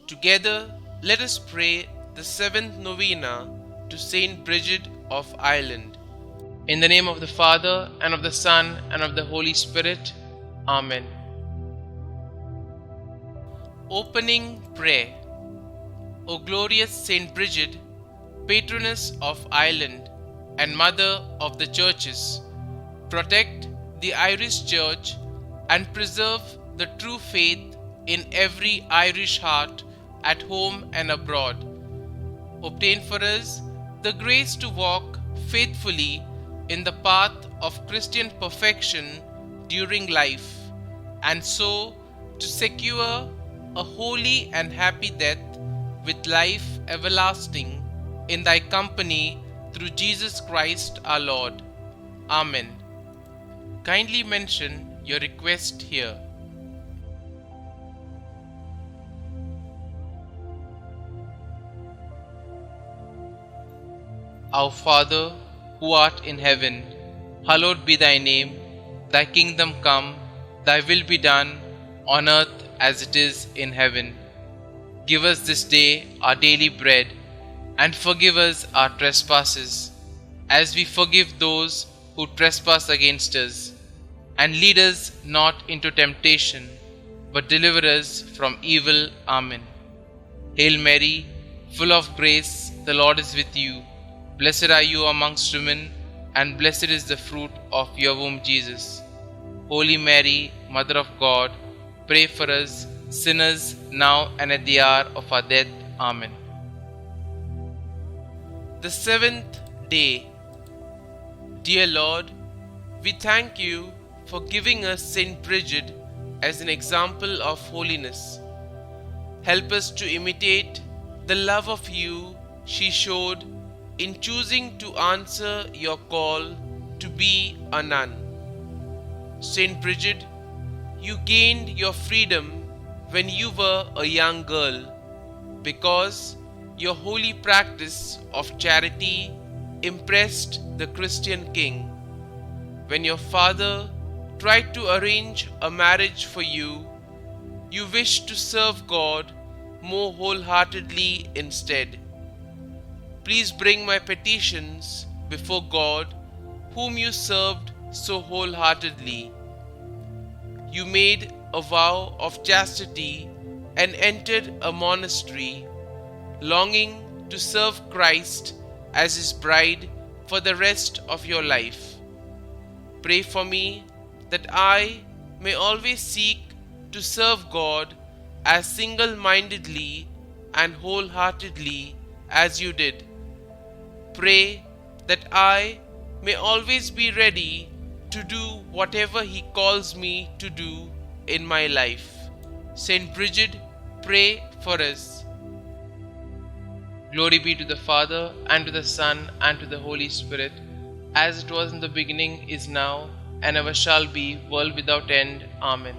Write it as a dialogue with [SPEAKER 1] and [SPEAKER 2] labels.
[SPEAKER 1] Together, let us pray the seventh novena to St Brigid of Ireland. In the name of the Father, and of the Son, and of the Holy Spirit. Amen. Opening Prayer. O glorious St Brigid, patroness of Ireland and mother of the churches, protect the Irish Church and preserve the true faith in every Irish heart at home and abroad. Obtain for us the grace to walk faithfully in the path of Christian perfection during life, and so to secure a holy and happy death with life everlasting in thy company through Jesus Christ our Lord. Amen. Kindly mention your request here. Our Father, who art in heaven, hallowed be thy name. Thy kingdom come, thy will be done, on earth as it is in heaven. Give us this day our daily bread, and forgive us our trespasses, as we forgive those who trespass against us. And lead us not into temptation, but deliver us from evil. Amen. Hail Mary, full of grace, the Lord is with you. Blessed are you amongst women, and blessed is the fruit of your womb, Jesus. Holy Mary, Mother of God, pray for us sinners now and at the hour of our death. Amen. The seventh day. Dear Lord, we thank you for giving us St. Brigid as an example of holiness. Help us to imitate the love of you she showed in choosing to answer your call to be a nun. St. Brigid, you gained your freedom when you were a young girl because your holy practice of charity impressed the Christian king. When your father tried to arrange a marriage for you, you wished to serve God more wholeheartedly instead. Please bring my petitions before God, whom you served so wholeheartedly. You made a vow of chastity and entered a monastery, longing to serve Christ as his bride for the rest of your life. Pray for me that I may always seek to serve God as single-mindedly and wholeheartedly as you did. Pray that I may always be ready to do whatever he calls me to do in my life. St. Brigid, pray for us. Glory be to the Father, and to the Son, and to the Holy Spirit, as it was in the beginning, is now, and ever shall be, world without end. Amen.